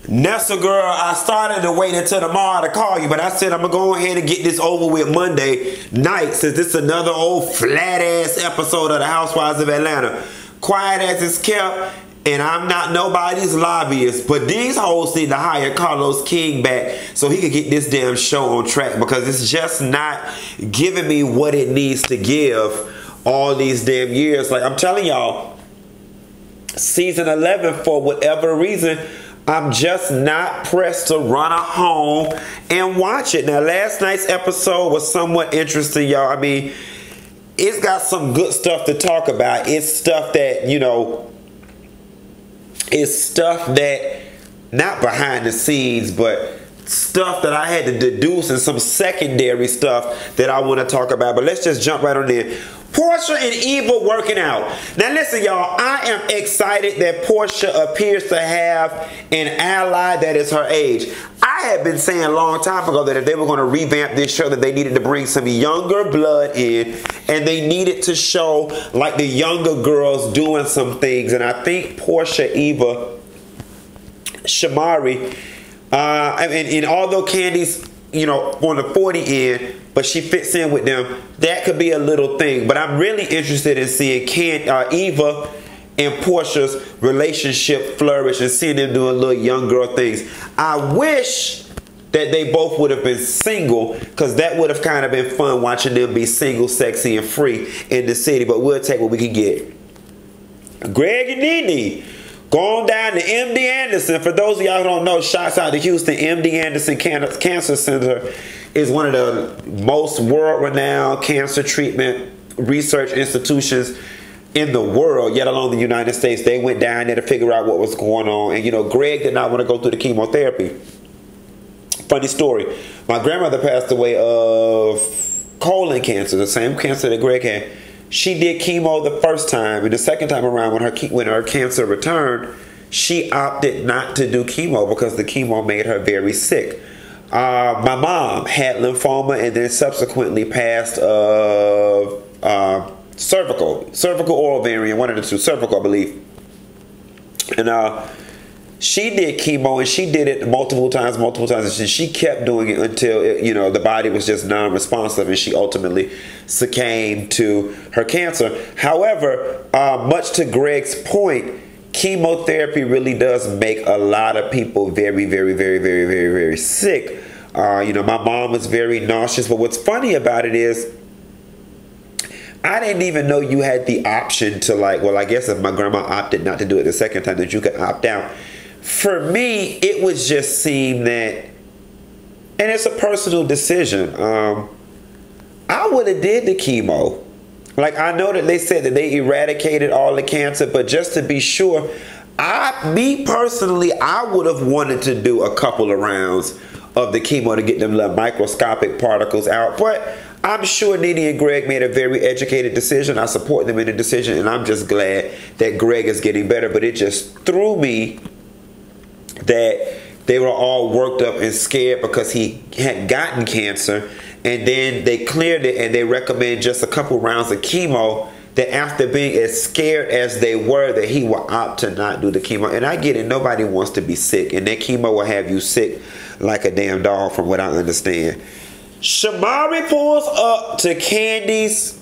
Nessa girl, I started to wait until tomorrow to call you, but I said I'm gonna go ahead and get this over with Monday night, since this is another old flat ass episode of the Housewives of Atlanta. Quiet as it's kept, and I'm not nobody's lobbyist, but these hoes need to hire Carlos King back so he could get this damn show on track, because it's just not giving me what it needs to give all these damn years. Like I'm telling y'all, season 11, for whatever reason, I'm just not pressed to run a home and watch it. Now, last night's episode was somewhat interesting, y'all. I mean, it's got some good stuff to talk about. It's stuff that, you know, it's stuff that, not behind the scenes, but stuff that I had to deduce, and some secondary stuff that I want to talk about. But let's just jump right on in. Porsha and Eva working out. Now listen, y'all, I am excited that Porsha appears to have an ally that is her age. I had been saying a long time ago that if they were going to revamp this show, that they needed to bring some younger blood in, and they needed to show like the younger girls doing some things. And I think Porsha, Eva, Shamari, and although Kandi's, you know, on the 40 end, but she fits in with them, that could be a little thing. But I'm really interested in seeing Eva and Porsha's relationship flourish and seeing them doing little young girl things. I wish that they both would have been single, because that would have kind of been fun watching them be single, sexy, and free in the city. But we'll take what we can get. Gregg and NeNe going down to MD Anderson. For those of y'all who don't know, shouts out to Houston. MD Anderson Cancer Center is one of the most world-renowned cancer treatment research institutions in the world, yet alone the United States. They went down there to figure out what was going on. And, you know, Gregg did not want to go through the chemotherapy. Funny story. My grandmother passed away of colon cancer, the same cancer that Gregg had. She did chemo the first time, and the second time around when her cancer returned, she opted not to do chemo because the chemo made her very sick. My mom had lymphoma and then subsequently passed of cervical or ovarian, one of the two, cervical I believe. And she did chemo, and she did it multiple times, and she kept doing it until you know, the body was just non-responsive, and she ultimately succumbed to her cancer. However, much to Gregg's point, chemotherapy really does make a lot of people very, very, very, very, very, very sick. You know, my mom was very nauseous, but what's funny about it is, I didn't even know you had the option to, like, well, I guess if my grandma opted not to do it the second time, that you could opt out. For me, it would just seem that, and it's a personal decision, I would have did the chemo. Like, I know that they said that they eradicated all the cancer, but just to be sure, me personally, I would have wanted to do a couple of rounds of the chemo to get them little microscopic particles out. But I'm sure NeNe and Gregg made a very educated decision. I support them in the decision, and I'm just glad that Gregg is getting better. But it just threw me that they were all worked up and scared because he had gotten cancer, and then they cleared it, and they recommend just a couple rounds of chemo, that after being as scared as they were, that he will opt to not do the chemo. And I get it, nobody wants to be sick, and that chemo will have you sick like a damn dog, from what I understand. Shamari pulls up to Kandi's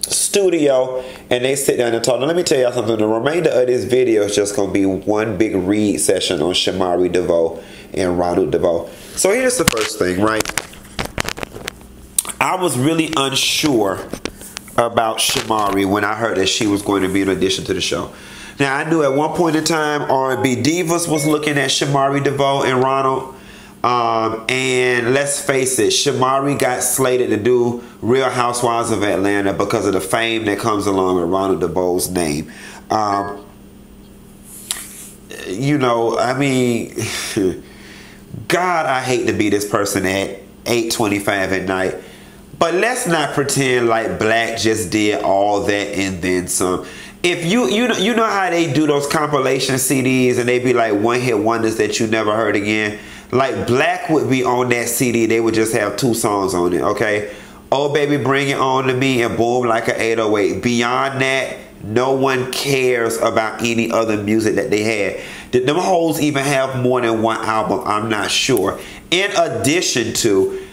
studio, and they sit down and talk. Now let me tell y'all something. The remainder of this video is just going to be one big read session on Shamari DeVoe and Ronnie DeVoe. So here's the first thing, right? I was really unsure about Shamari when I heard that she was going to be an addition to the show. Now, I knew at one point in time R&B Divas was looking at Shamari DeVoe and Ronald. And let's face it, Shamari got slated to do Real Housewives of Atlanta because of the fame that comes along with Ronald DeVoe's name. You know, I mean, God, I hate to be this person at 8:25 at night. But let's not pretend like Blaque just did all that and then some. If you know how they do those compilation CDs and they be like one-hit wonders that you never heard again? Like, Blaque would be on that CD, they would just have 2 songs on it, okay? Oh Baby Bring It On to Me and Boom Like an 808. Beyond that, no one cares about any other music that they had. Did them hoes even have more than one album? I'm not sure. In addition to,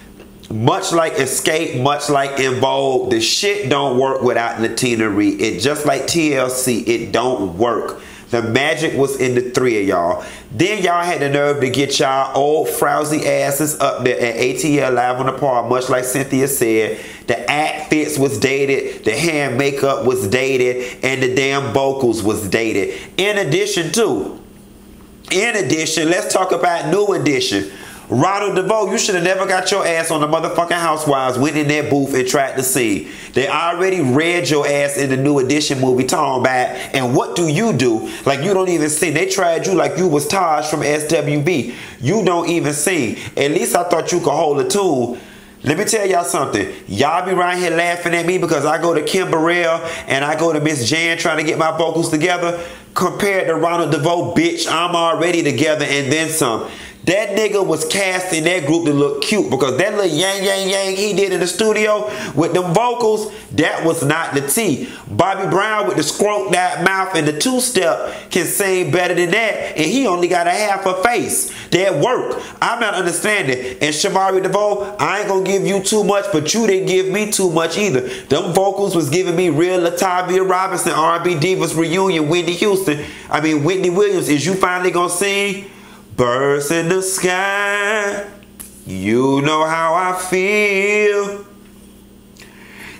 much like Xscape, much like En Vogue, the shit don't work without Latina Reed. It just like TLC, it don't work. The magic was in the three of y'all. Then y'all had the nerve to get y'all old frowsy asses up there at ATL Live on the Park, much like Cynthia said. The outfits was dated, the hair and makeup was dated, and the damn vocals was dated. In addition, let's talk about New Edition. Ronnie DeVoe, you should have never got your ass on the motherfucking Housewives, went in their booth and tried to sing. They already read your ass in the New Edition movie talking about, and what do? Like you don't even sing. They tried you like you was Taj from SWV. You don't even sing. At least I thought you could hold a tune. Let me tell y'all something. Y'all be right here laughing at me because I go to Kim Burrell and I go to Miss Jan trying to get my vocals together. Compared to Ronnie DeVoe, bitch, I'm already together and then some. That nigga was cast in that group to look cute because that little yang yang yang he did in the studio with them vocals, that was not the T. Bobby Brown with the scrote out mouth and the two-step can sing better than that, and he only got a half a face. That work. I'm not understanding. And Shamari DeVoe, I ain't gonna give you too much, but you didn't give me too much either. Them vocals was giving me real Latavia Robinson, R&B Divas reunion, Whitney Williams. Is you finally gonna sing? Birds in the sky, you know how I feel.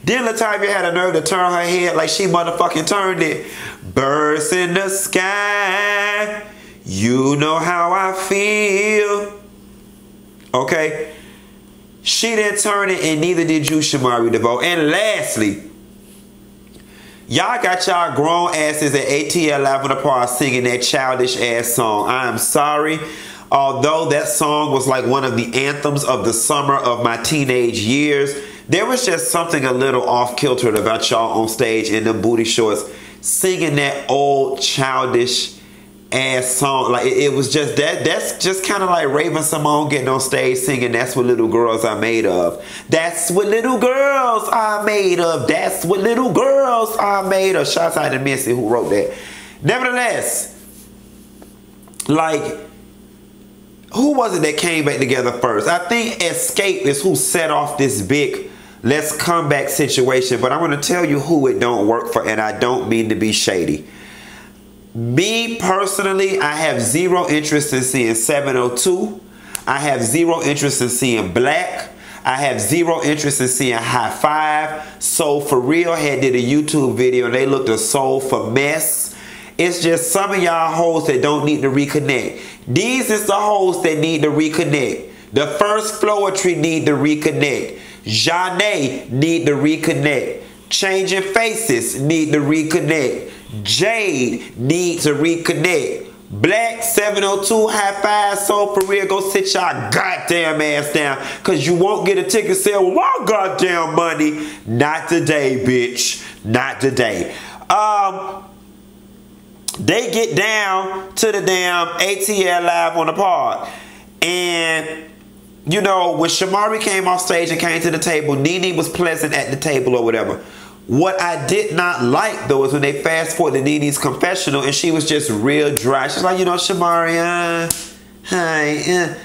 Then Latavia had a nerve to turn her head like she motherfucking turned it. Birds in the sky, you know how I feel. Okay? She didn't turn it, and neither did you, Shamari DeVoe. And lastly, y'all got y'all grown asses at ATL Live on the Park singing that childish ass song. I am sorry. Although that song was like one of the anthems of the summer of my teenage years, there was just something a little off kilter about y'all on stage in them booty shorts singing that old childish ass song. Like it was just that's just kind of like Raven Simone getting on stage singing That's What Little Girls Are Made Of. That's what little girls are made of. That's what little girls are made of. Shouts out to Missy who wrote that. Nevertheless, like, who was it that came back together first? I think Xscape is who set off this big let's come back situation, but I'm going to tell you who it don't work for, and I don't mean to be shady. Me personally, I have zero interest in seeing 702. I have zero interest in seeing Blaque. I have zero interest in seeing High Five. Soul For Real had did a YouTube video and they looked a soul for mess. It's just some of y'all hoes that don't need to reconnect. These is the hoes that need to reconnect. The First Floetry need to reconnect. Janae need to reconnect. Changing Faces need to reconnect. Jade needs to reconnect. Blaque, 702, High Five, Soul For Real, go sit y'all goddamn ass down, cause you won't get a ticket sale with my goddamn money. Not today, bitch. Not today. They get down to the damn ATL Live on the Park, and you know, when Shamari came off stage and came to the table, NeNe was pleasant at the table or whatever. What I did not like, though, is when they fast forward to NeNe's confessional and she was just real dry. She's like, you know, Shamari, hi.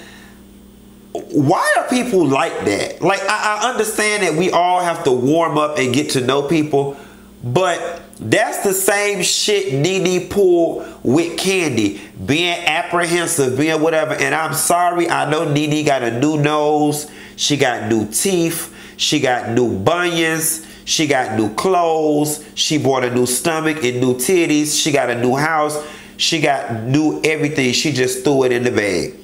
Why are people like that? Like, I understand that we all have to warm up and get to know people, but that's the same shit NeNe pulled with Kandi. Being apprehensive, being whatever. And I'm sorry, I know NeNe got a new nose. She got new teeth. She got new bunions. She got new clothes. She bought a new stomach and new titties. She got a new house. She got new everything. She just threw it in the bag.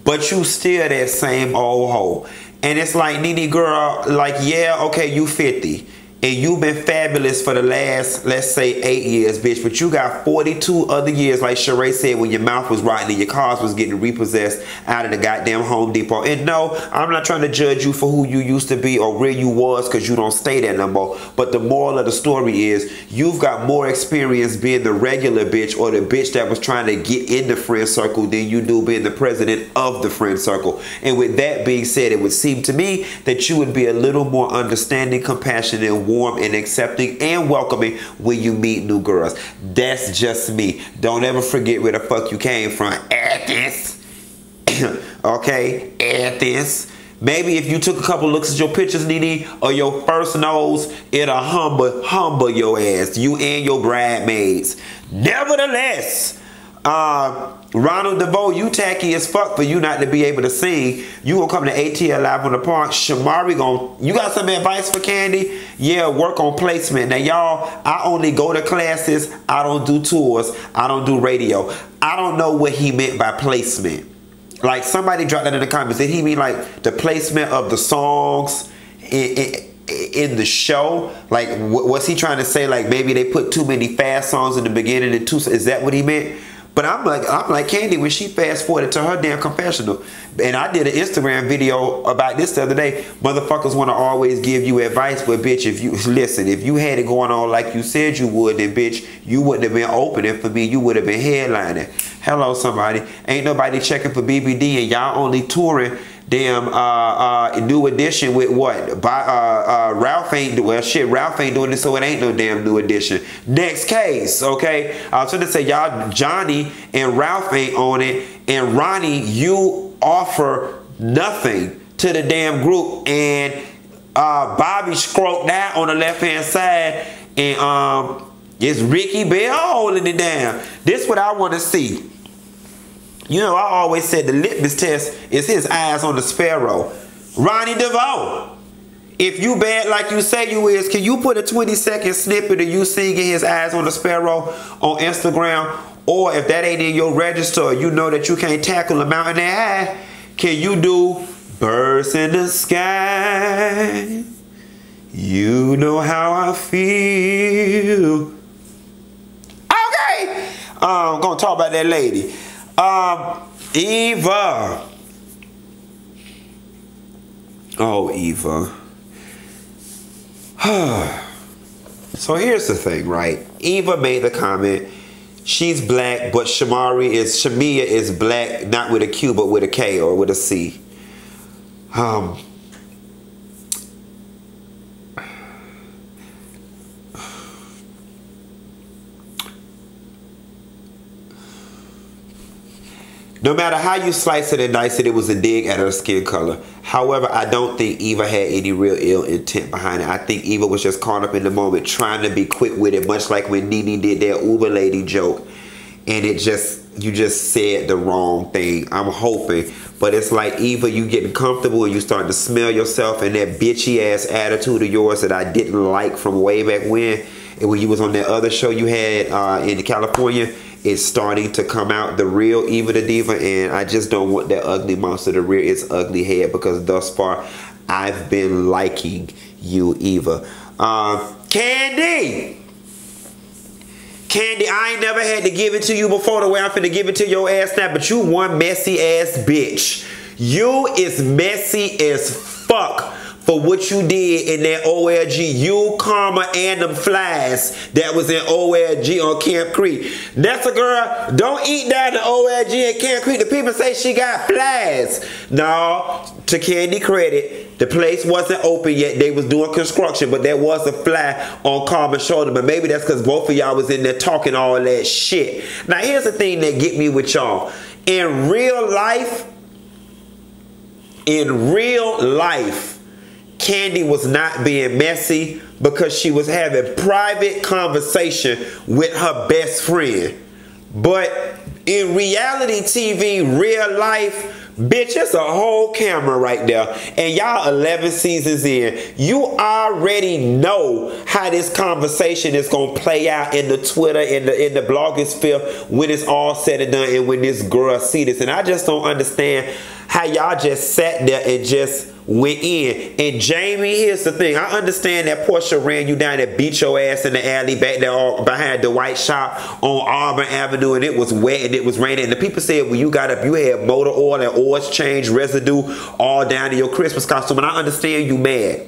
But you still that same old hoe. And it's like, NeNe girl, like, yeah, okay, you 50. And you've been fabulous for the last, let's say, 8 years, bitch. But you got 42 other years, like Sheree said, when your mouth was rotten and your cars was getting repossessed out of the goddamn Home Depot. And no, I'm not trying to judge you for who you used to be or where you was, because you don't stay there no more. But the moral of the story is, you've got more experience being the regular bitch or the bitch that was trying to get in the friend circle than you do being the president of the friend circle. And with that being said, it would seem to me that you would be a little more understanding, compassionate, and warm and accepting and welcoming when you meet new girls. That's just me. Don't ever forget where the fuck you came from. Athens. Okay? Athens. Maybe if you took a couple looks at your pictures, NeNe, or your first nose, it'll humble your ass. You and your bridesmaids. Nevertheless, Ronald DeVoe, you tacky as fuck for you not to be able to sing. You gonna come to ATL Live on the Park. Shamari you got some advice for Kandi? Yeah, work on placement. Now y'all, I only go to classes. I don't do tours. I don't do radio. I don't know what he meant by placement. Like, somebody dropped that in the comments. Did he mean like the placement of the songs in the show? Like, was he trying to say like maybe they put too many fast songs in the beginning and is that what he meant? But I'm like Kandi when she fast forwarded to her damn confessional. And I did an Instagram video about this the other day. Motherfuckers want to always give you advice, but bitch, if you had it going on like you said you would, then bitch, you wouldn't have been opening for me. You would have been headlining. Hello, somebody. Ain't nobody checking for BBD, and y'all only touring damn New Edition with what? Ralph ain't Ralph ain't doing this, so it ain't no damn New Edition. Next case, okay? I was trying to say y'all, Johnny and Ralph ain't on it, and Ronnie, you offer nothing to the damn group, and Bobby scrolled out on the left hand side, and it's Ricky Bell holding it down. This what I want to see. You know, I always said the litmus test is his eyes on the sparrow. Ronnie DeVoe, if you bad like you say you is, can you put a 20-second snippet of you singing his eyes on the sparrow on Instagram? Or if that ain't in your register, you know that you can't tackle a mountain that high, can you do birds in the sky? You know how I feel. Okay. I'm going to talk about that lady. Eva. Oh, Eva. So here's the thing, right? Eva made the comment. She's black, but Shamia is black, not with a Q, but with a K or with a C. No matter how you slice it and dice it, it was a dig at her skin color. However, I don't think Eva had any real ill intent behind it. I think Eva was just caught up in the moment trying to be quick with it, much like when NeNe did that Uber lady joke. And you just said the wrong thing. I'm hoping. But it's like, Eva, you getting comfortable and you starting to smell yourself, and that bitchy ass attitude of yours that I didn't like from way back when. And when you was on that other show you had in California, it's starting to come out, the real Eva the Diva, and I just don't want that ugly monster to rear its ugly head, because thus far I've been liking you, Eva. Kandi, I ain't never had to give it to you before the way I'm finna give it to your ass now, but you one messy ass bitch. You is messy as fuck for what you did in that OLG. You, Karma, and them flies that was in OLG on Camp Creek. That's a girl, don't eat down the OLG at Camp Creek. The people say she got flies. No, to Kandi credit, the place wasn't open yet. They was doing construction, but there was a fly on Karma's shoulder. But maybe that's because both of y'all was in there talking all that shit. Now, here's the thing that get me with y'all. In real life, Kandi was not being messy because she was having private conversation with her best friend. But in reality TV, real life, bitch, it's a whole camera right there. And y'all 11 seasons in, you already know how this conversation is going to play out in the Twitter, in the blogosphere, when it's all said and done, and when this girl see this. And I just don't understand how y'all just sat there and just went in. And Jamie, here's the thing. I understand that Porsha ran you down and beat your ass in the alley back there behind the white shop on Auburn Avenue, and it was wet and it was raining. And the people said when you got up, you had motor oil and oil change residue all down to your Christmas costume. And I understand you mad.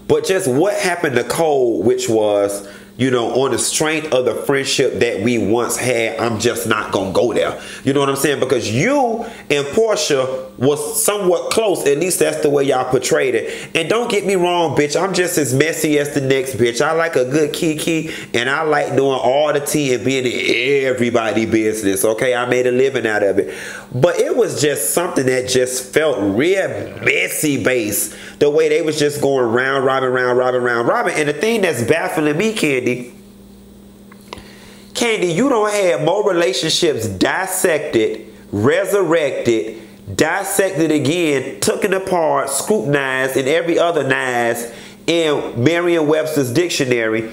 But just what happened to Cole, which was you know, on the strength of the friendship that we once had, I'm just not gonna go there. You know what I'm saying? Because you and Porsha was somewhat close. At least that's the way y'all portrayed it. And don't get me wrong, bitch. I'm just as messy as the next bitch. I like a good kiki, and I like doing all the tea and being in everybody's business. Okay, I made a living out of it. But it was just something that just felt real messy based. The way they was just going round, robin, round, robin, round, robin. And the thing that's baffling me, Kandi, you don't have more relationships dissected, resurrected, dissected again, taken apart, scrutinized, and every other nice in Merriam-Webster's dictionary.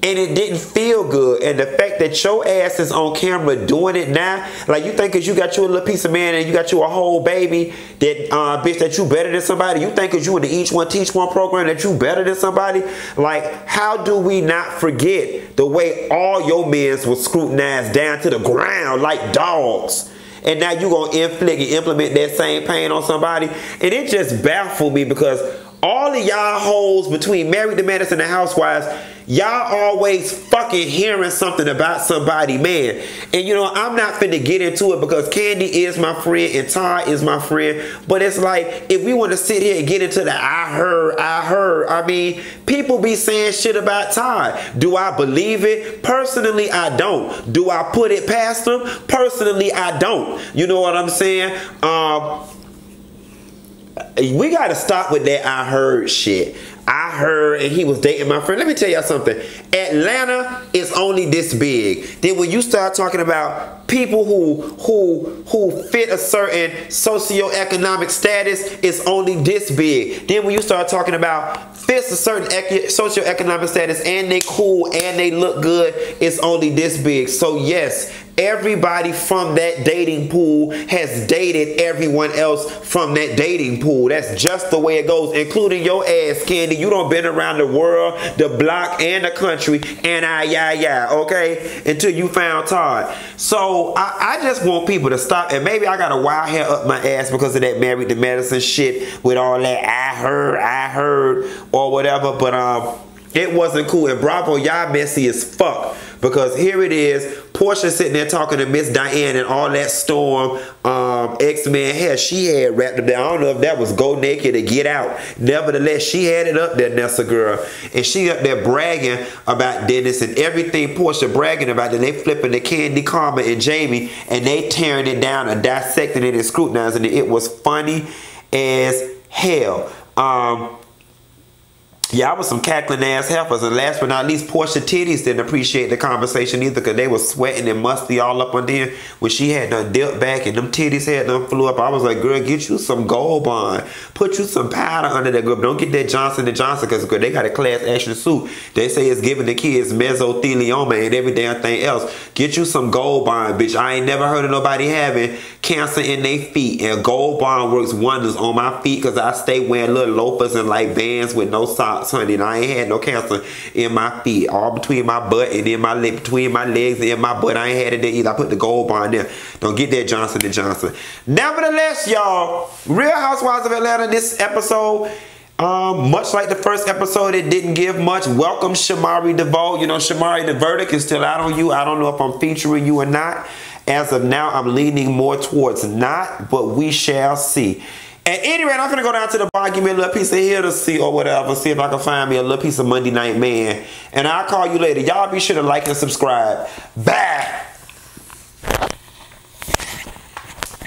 And it didn't feel good. And the fact that your ass is on camera doing it now, like you think cause you got you a little piece of man and you got you a whole baby that bitch that you better than somebody. You think cause you in the Each One Teach One program that you better than somebody. Like, how do we not forget the way all your men was scrutinized down to the ground like dogs? And now you gonna inflict and implement that same pain on somebody. And it just baffled me because all of y'all hoes between Married to Medicine and the Housewives, y'all always fucking hearing something about somebody, man. And you know, I'm not finna get into it because Kandi is my friend and Todd is my friend. But it's like, if we want to sit here and get into the I heard, I mean, people be saying shit about Todd. Do I believe it? Personally, I don't. Do I put it past them? Personally, I don't. You know what I'm saying? We got to stop with that I heard shit. I heard and he was dating my friend. Let me tell y'all something. Atlanta is only this big. Then when you start talking about people who fit a certain socioeconomic status, it's only this big. Then when you start talking about fits a certain socioeconomic status and they cool and they look good, it's only this big. So yes, everybody from that dating pool has dated everyone else from that dating pool. That's just the way it goes, including your ass, Kandi. You done been around the world, the block, and the country, and okay? Until you found Todd. So I just want people to stop, and maybe I got a wild hair up my ass because of that Married to Medicine shit with all that I heard, or whatever, but it wasn't cool. And bravo, y'all messy as fuck. Because here it is, Porsha sitting there talking to Miss Diane and all that Storm X-Men hair she had wrapped up there. I don't know if that was Go Naked or Get Out. Nevertheless, she had it up there, Nessa girl. And she up there bragging about Dennis and everything Porsha bragging about. Then they flipping the Kandi, Karma, and Jamie, and they tearing it down and dissecting it and scrutinizing it. It was funny as hell. Y'all was some cackling ass heifers. And last but not least, Porsha titties didn't appreciate the conversation either because they was sweating and musty all up on there when she had done dipped back and them titties had done flew up. I was like, girl, get you some Gold Bond. Put you some powder under that girl. Don't get that Johnson & Johnson because they got a class action suit. They say it's giving the kids mesothelioma and every damn thing else. Get you some Gold Bond, bitch. I ain't never heard of nobody having cancer in their feet. And Gold Bond works wonders on my feet because I stay wearing little loafers and like bands with no socks. Honey, and I ain't had no cancer in my feet, all between my butt and in my leg, between my legs and in my butt. I ain't had it there either. I put the Gold Bond there. Don't get that Johnson & Johnson. Nevertheless, y'all, Real Housewives of Atlanta, this episode, much like the first episode, it didn't give much. Welcome, Shamari DeVoe. You know, Shamari, the verdict is still out on you. I don't know if I'm featuring you or not. As of now, I'm leaning more towards not, but we shall see. At any rate, I'm going to go down to the bar, give me a little piece of here to see or whatever. See if I can find me a little piece of Monday Night Man. And I'll call you later. Y'all be sure to like and subscribe. Bye.